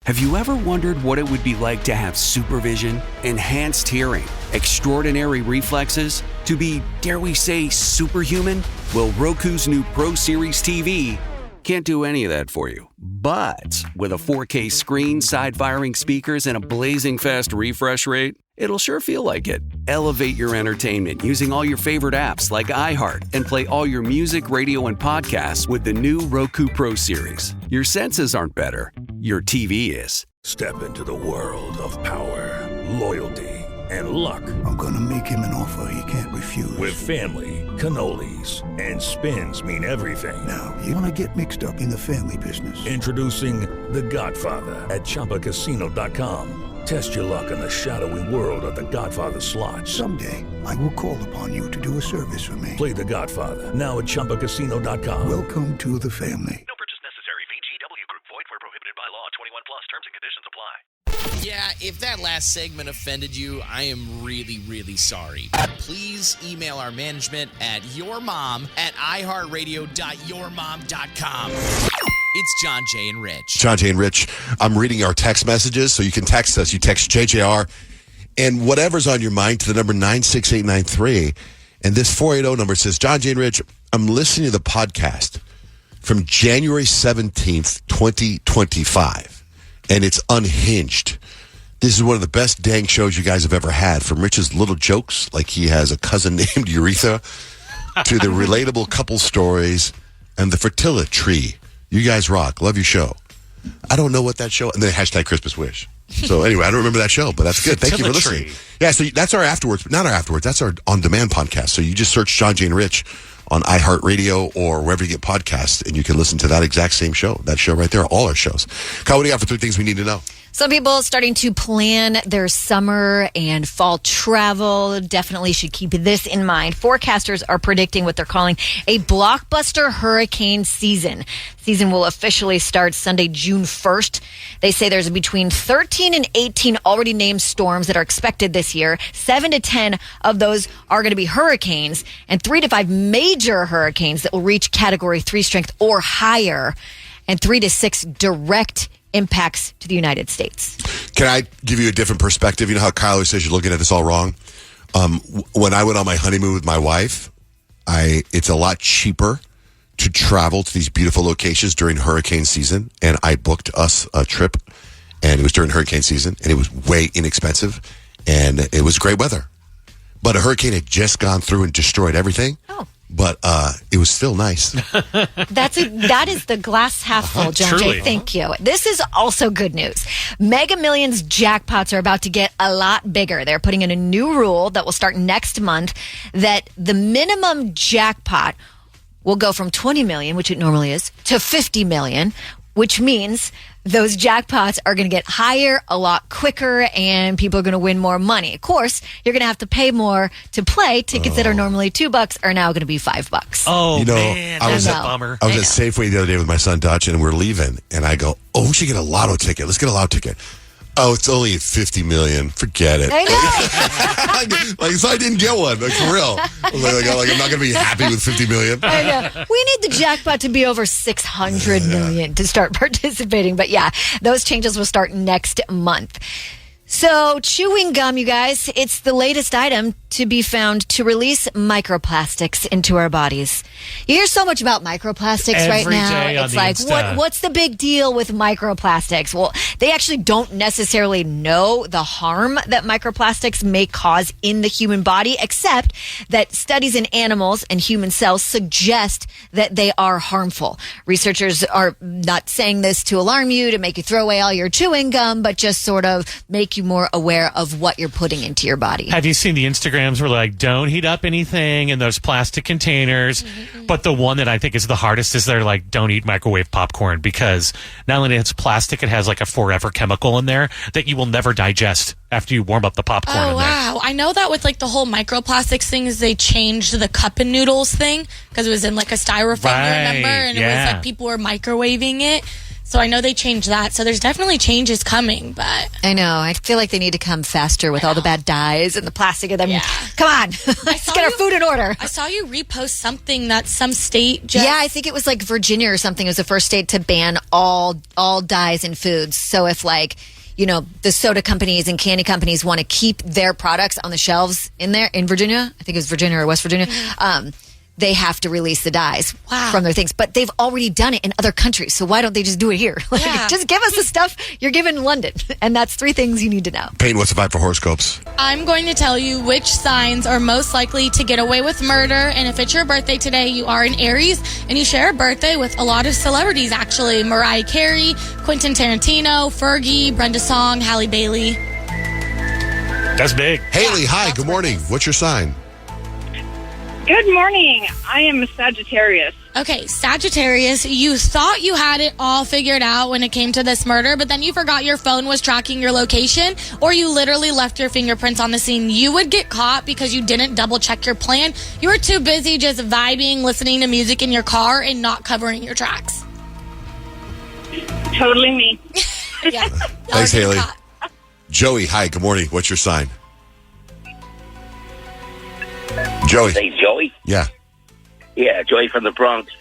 Have you ever wondered what it would be like to have supervision, enhanced hearing, extraordinary reflexes, to be, dare we say, superhuman? Well, Roku's new Pro Series TV can't do any of that for you. But with a 4K screen, side-firing speakers, and a blazing fast refresh rate, it'll sure feel like it. Elevate your entertainment using all your favorite apps like iHeart and play all your music, radio, and podcasts with the new Roku Pro Series. Your senses aren't better. Your TV is. Step into the world of power, loyalty, and luck. I'm gonna make him an offer he can't refuse. With family, cannolis, and spins mean everything. Now, you wanna get mixed up in the family business. Introducing The Godfather at ChumbaCasino.com. Test your luck in the shadowy world of The Godfather slot. Someday, I will call upon you to do a service for me. Play The Godfather now at ChumbaCasino.com. Welcome to the family. No purchase necessary. VGW Group. Void where prohibited by law. 21 plus. Terms and conditions apply. Yeah, if that last segment offended you, I am really, really sorry. Please email our management at yourmom@iheartradio.yourmom.com. It's John, Jay, and Rich. John, Jay, and Rich. I'm reading our text messages, so you can text us. You text JJR and whatever's on your mind to the number 96893. And this 480 number says, John, Jay, and Rich, I'm listening to the podcast from January 17th, 2025, and it's unhinged. This is one of the best dang shows you guys have ever had, from Rich's little jokes, like he has a cousin named Urethra, to the relatable couple stories and the fertility tree. You guys rock. Love your show. I don't know what that show, and then hashtag Christmas Wish. So anyway, I don't remember that show, but that's good. Thank you for listening. Yeah, so that's our afterwards, not our afterwards. That's our on-demand podcast. So you just search John, Jay, and Rich on iHeartRadio or wherever you get podcasts, and you can listen to that exact same show. That show right there, all our shows. Kyle, what do you got for 3 things we need to know? Some people starting to plan their summer and fall travel definitely should keep this in mind. Forecasters are predicting what they're calling a blockbuster hurricane season. Season will officially start Sunday, June 1st. They say there's between 13 and 18 already named storms that are expected this year. 7 to 10 of those are going to be hurricanes, and 3 to 5 major hurricanes that will reach Category 3 strength or higher, and 3 to 6 direct impacts to the United States. Can I give you a different perspective? You know how Kyle always says you're looking at this all wrong? When I went on my honeymoon with my wife, it's a lot cheaper to travel to these beautiful locations during hurricane season, and I booked us a trip, and it was during hurricane season, and it was way inexpensive, and it was great weather. But a hurricane had just gone through and destroyed everything. Oh. But it was still nice. That is the glass half full, John Jay. Thank you. This is also good news. Mega Millions jackpots are about to get a lot bigger. They're putting in a new rule that will start next month that the minimum jackpot will go from 20 million, which it normally is, to 50 million, which means those jackpots are going to get higher a lot quicker and people are going to win more money. Of course, you're going to have to pay more to play. Tickets that are normally $2 are now going to be $5. Oh, man, that's a bummer. I was at Safeway the other day with my son Dutch, and we're leaving, and I go, oh, we should get a lotto ticket. Let's get a lotto ticket. Oh, it's only at 50 million. Forget it. I know. So I didn't get one. Like, for real. I'm not going to be happy with 50 million. I know. We need the jackpot to be over 600 million to start participating. But yeah, those changes will start next month. So chewing gum, you guys, it's the latest item to be found to release microplastics into our bodies. You hear so much about microplastics right now. It's like, what's the big deal with microplastics? Well, they actually don't necessarily know the harm that microplastics may cause in the human body, except that studies in animals and human cells suggest that they are harmful. Researchers are not saying this to alarm you, to make you throw away all your chewing gum, but just sort of make you more aware of what you're putting into your body. Have you seen the Instagrams where like, don't heat up anything in those plastic containers? Mm-hmm. But the one that I think is the hardest is they're like, don't eat microwave popcorn, because not only it's plastic, it has like a forever chemical in there that you will never digest after you warm up the popcorn in there. Wow. I know that with like the whole microplastics thing is they changed the cup and noodles thing because it was in like a styrofoam, you remember? And it was like people were microwaving it. So I know they changed that. So there's definitely changes coming, but I know. I feel like they need to come faster with all the bad dyes and the plastic of them. Yeah. Come on. Let's get our food in order. I saw you repost something that some state just... Yeah, I think it was like Virginia or something. It was the first state to ban all dyes in foods. So if like, you know, the soda companies and candy companies want to keep their products on the shelves in Virginia, I think it was Virginia or West Virginia, they have to release the dyes from their things. But they've already done it in other countries, so why don't they just do it here? Like, just give us the stuff you're given in London. And that's 3 things you need to know. Peyton, what's the vibe for horoscopes? I'm going to tell you which signs are most likely to get away with murder. And if it's your birthday today, you are an Aries, and you share a birthday with a lot of celebrities, actually. Mariah Carey, Quentin Tarantino, Fergie, Brenda Song, Halle Bailey. That's big. Haley, hi, good morning. What's your sign? Good morning. I am a Sagittarius. Okay, Sagittarius, you thought you had it all figured out when it came to this murder, but then you forgot your phone was tracking your location, or you literally left your fingerprints on the scene. You would get caught because you didn't double check your plan. You were too busy just vibing, listening to music in your car, and not covering your tracks. Totally me. Yeah. Thanks, Haley. Joey, hi, good morning. What's your sign? Joey. Hey, Joey? Yeah. Yeah, Joey from the Bronx.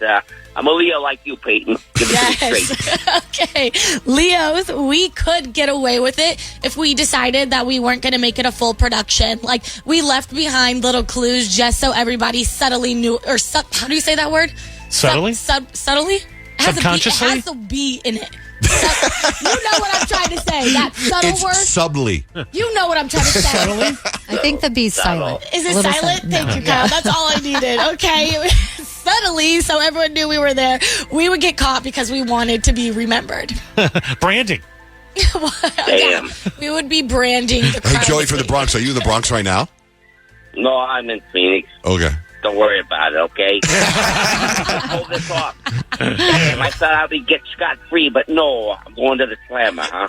I'm a Leo like you, Peyton. Give it straight. Okay. Leos, we could get away with it if we decided that we weren't going to make it a full production. Like, we left behind little clues just so everybody subtly knew, or how do you say that word? Subtly? Subtly? Subconsciously? It has a B in it. You know what I'm trying to say. That subtle It's word. subtly. You know what I'm trying to say. Subtly? I think the B's silent. Is it silent? Thank you, Kyle. That's all I needed. Okay. Subtly, so everyone knew we were there. We would get caught because we wanted to be remembered. Branding. Damn. Yeah, we would be branding the crime. Hey, Joey from the Bronx. Are you in the Bronx right now? No, I'm in Phoenix. Okay. Don't worry about it, okay? Hold this off. Damn, I thought I'd get scot-free, but no, I'm going to the slammer, huh?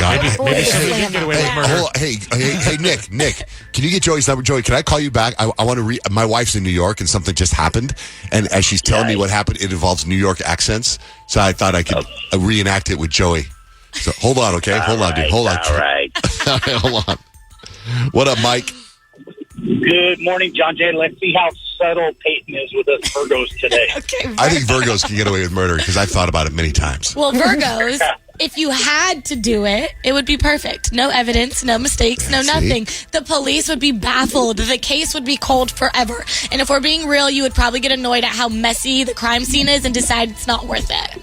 God. Maybe somebody did get away with murder. Hold on. Hey, Nick, can you get Joey's number? Joey, can I call you back? I want to my wife's in New York and something just happened. And as she's telling me what happened, it involves New York accents. So I thought I could reenact it with Joey. So hold on, okay? Hold on, dude. Hold on. All right. Hold on. What up, Mike? Good morning, John Jay. Let's see how subtle Peyton is with us Virgos today. Okay, I think Virgos can get away with murder because I've thought about it many times. well, Virgos, if you had to do it, it would be perfect. No evidence, no mistakes, no nothing. The police would be baffled. The case would be cold forever. And if we're being real, you would probably get annoyed at how messy the crime scene is and decide it's not worth it.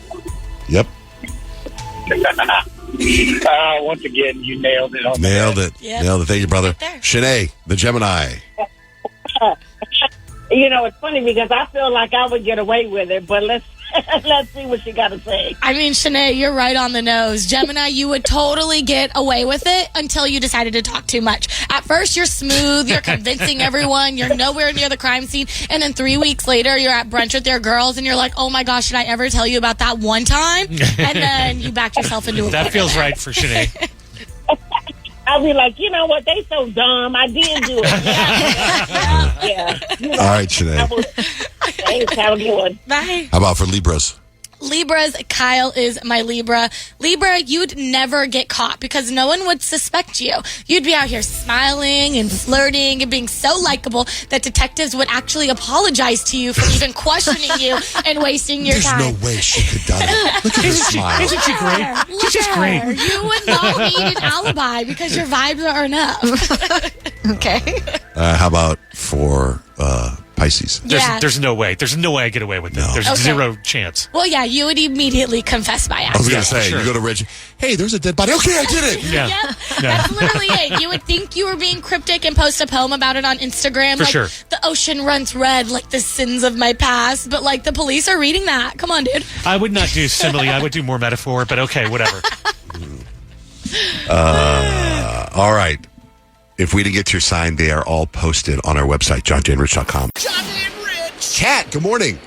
Yep. Once again, you nailed it. Nailed it. Yep. Nailed it. Thank you, brother. Right there. Shanae, the Gemini. You know, it's funny because I feel like I would get away with it, but let's see what she got to say. I mean, Shanae, you're right on the nose. Gemini, you would totally get away with it until you decided to talk too much. At first, you're smooth, you're convincing everyone, you're nowhere near the crime scene, and then 3 weeks later, you're at brunch with your girls, and you're like, oh my gosh, should I ever tell you about that one time? And then you back yourself into a That feels right for Shanae. I'll be like, you know what? They so dumb. I did do it. Yeah. You know, All right, Shanae. Thanks. Have a good one. Bye. How about for Libras? Libras, Kyle is my Libra. Libra, you'd never get caught because no one would suspect you. You'd be out here smiling and flirting and being so likable that detectives would actually apologize to you for even questioning you and wasting your time. There's no way she could have done it. Look at her smile. Isn't she great? She's just great. You would not need an alibi because your vibes are enough. Okay. How about for Pisces? There's no way. There's no way I get away with it. No. There's Okay. zero chance. Well, yeah, you would immediately confess by I was accident. going to say, sure. you go to Reggie, hey, there's a dead body. Okay, I did it. Yeah. Yep, Yeah. that's literally it. You would think you were being cryptic and post a poem about it on Instagram. For like, sure. The ocean runs red, like the sins of my past. But, like, the police are reading that. Come on, dude. I would not do simile. I would do more metaphor, but okay, whatever. All right. If we didn't get to your sign, they are all posted on our website, johnjanrich.com. Kat, good morning.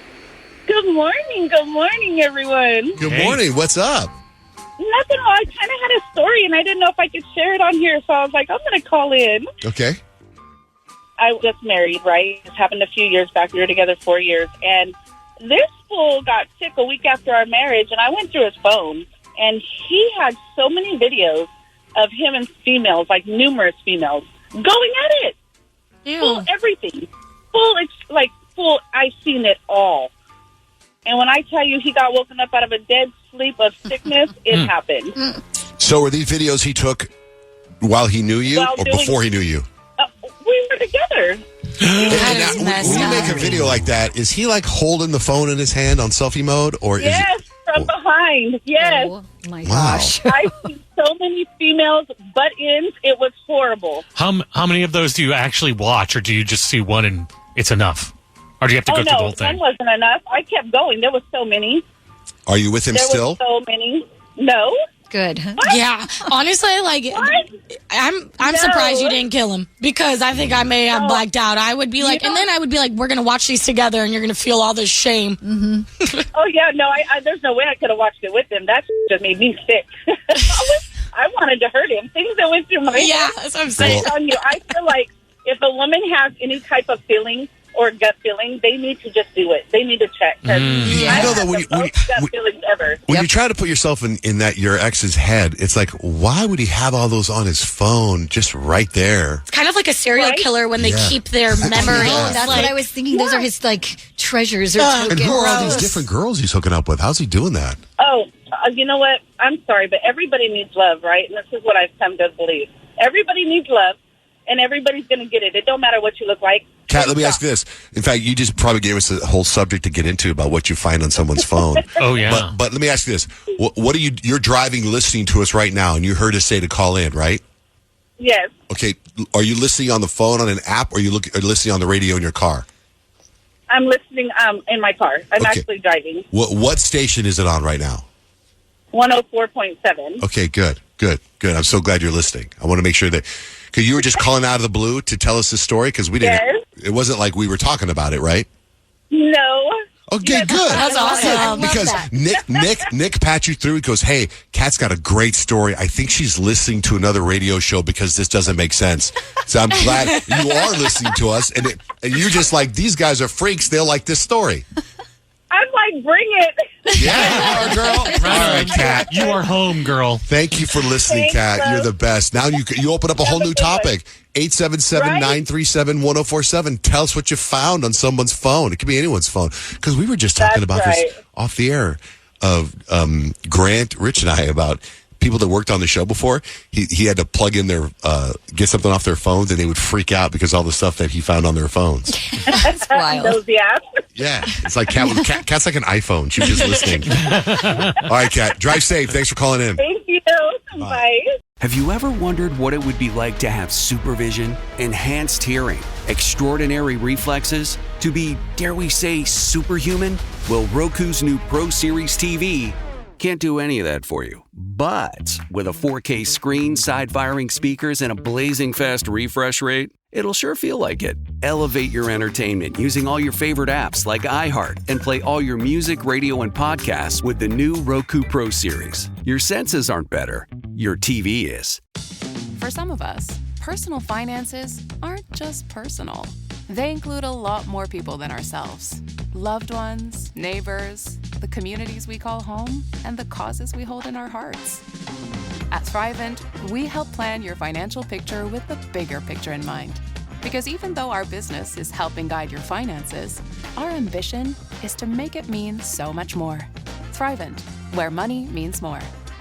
Good morning. Good morning, everyone. Good Hey. morning. What's up? Nothing. Well, I kind of had a story, and I didn't know if I could share it on here, so I was like, I'm going to call in. Okay. I was just married, right? This happened a few years back. We were together 4 years, and this fool got sick a week after our marriage, and I went through his phone, and he had so many videos of him and females, like numerous females, going at it. Ew. Full everything. Full, I've seen it all. And when I tell you he got woken up out of a dead sleep of sickness, it happened. So were these videos he took while he knew you or before he knew you? We were together. That is When messed you up. make a video like that, is he like holding the phone in his hand on selfie mode? Or Yes, from behind. Yes. Oh, my Wow. gosh. I've seen so many females butt ins. It was horrible. How many of those do you actually watch, or do you just see one and it's enough? Or do you have to go through the whole One thing? wasn't enough. I kept going. There was so many. Are you with him There still? was so many. No. Good. Yeah, honestly, like I'm surprised you didn't kill him because I think I may have blacked out. I would be like, and then I would be like, we're gonna watch these together, and you're gonna feel all this shame. Oh, yeah. No, there's no way I could have watched it with him. That just made me sick. I wanted to hurt him. Things that went through my head. Yeah, that's what I'm saying. I'm telling you, I feel like if a woman has any type of feeling or gut feeling, they need to just do it. They need to check. You know that when gut feelings ever. you try to put yourself in that your ex's head, it's like, why would he have all those on his phone just right there? It's kind of like a serial killer when they keep their memories. Yeah. That's like, what I was thinking. Those are his treasures or tokens. And who are all these different girls he's hooking up with? How's he doing that? Oh, you know what? I'm sorry, but everybody needs love, right? And this is what I've come to believe. Everybody needs love, and everybody's going to get it. It don't matter what you look like. Kat, let me ask you this. In fact, you just probably gave us a whole subject to get into about what you find on someone's phone. Oh, yeah. But let me ask you this. What are you're driving, listening to us right now, and you heard us say to call in, right? Yes. Okay. Are you listening on the phone on an app, or are you listening on the radio in your car? I'm listening in my car. I'm Okay. actually driving. What station is it on right now? 104.7. Okay, good. I'm so glad you're listening. I want to make sure that, because you were just calling out of the blue to tell us the story, because we didn't. Yes. It wasn't like we were talking about it, right? No. Okay, good. That's awesome. Because Nick patched you through. He goes, "Hey, Kat's got a great story. I think she's listening to another radio show because this doesn't make sense." So I'm glad you are listening to us, and you're just like, these guys are freaks. They'll like this story. I'm like, bring it. Yeah, you are, girl. All right, Kat. You are home, girl. Thank you for listening, Thanks, Kat. love. You're the best. Now you open up a whole new topic. 877-937-1047. Tell us what you found on someone's phone. It could be anyone's phone. Because we were just talking That's about right. this off the air of Grant, Rich, and I about people that worked on the show before. He had to plug in their get something off their phones, and they would freak out because all the stuff that he found on their phones. That's wild. Those, yeah. Yeah, it's like Kat's like an iPhone. She was just listening. All right, Kat, drive safe. Thanks for calling in. Thank you. Bye. Have you ever wondered what it would be like to have supervision, enhanced hearing, extraordinary reflexes, to be, dare we say, superhuman? Well, Roku's new Pro Series TV can't do any of that for you. But with a 4K screen, side-firing speakers, and a blazing fast refresh rate, it'll sure feel like it. Elevate your entertainment using all your favorite apps like iHeart and play all your music, radio, and podcasts with the new Roku Pro Series. Your senses aren't better. Your TV is. For some of us, personal finances aren't just personal. They include a lot more people than ourselves. Loved ones, neighbors, the communities we call home, and the causes we hold in our hearts. At Thrivent, we help plan your financial picture with the bigger picture in mind. Because even though our business is helping guide your finances, our ambition is to make it mean so much more. Thrivent, where money means more.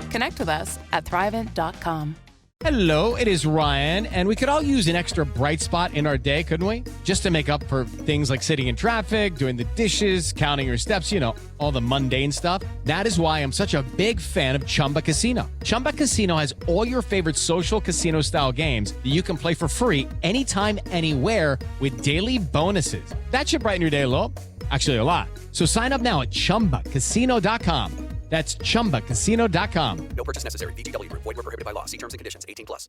Connect with us at Thrivent.com. Hello, it is Ryan, and we could all use an extra bright spot in our day, couldn't we? Just to make up for things like sitting in traffic, doing the dishes, counting your steps, all the mundane stuff. That is why I'm such a big fan of Chumba Casino. Chumba Casino has all your favorite social casino-style games that you can play for free anytime, anywhere with daily bonuses. That should brighten your day a little. Actually, a lot. So sign up now at ChumbaCasino.com. That's ChumbaCasino.com. No purchase necessary. VGW Group. Void where prohibited by law. See terms and conditions. 18+.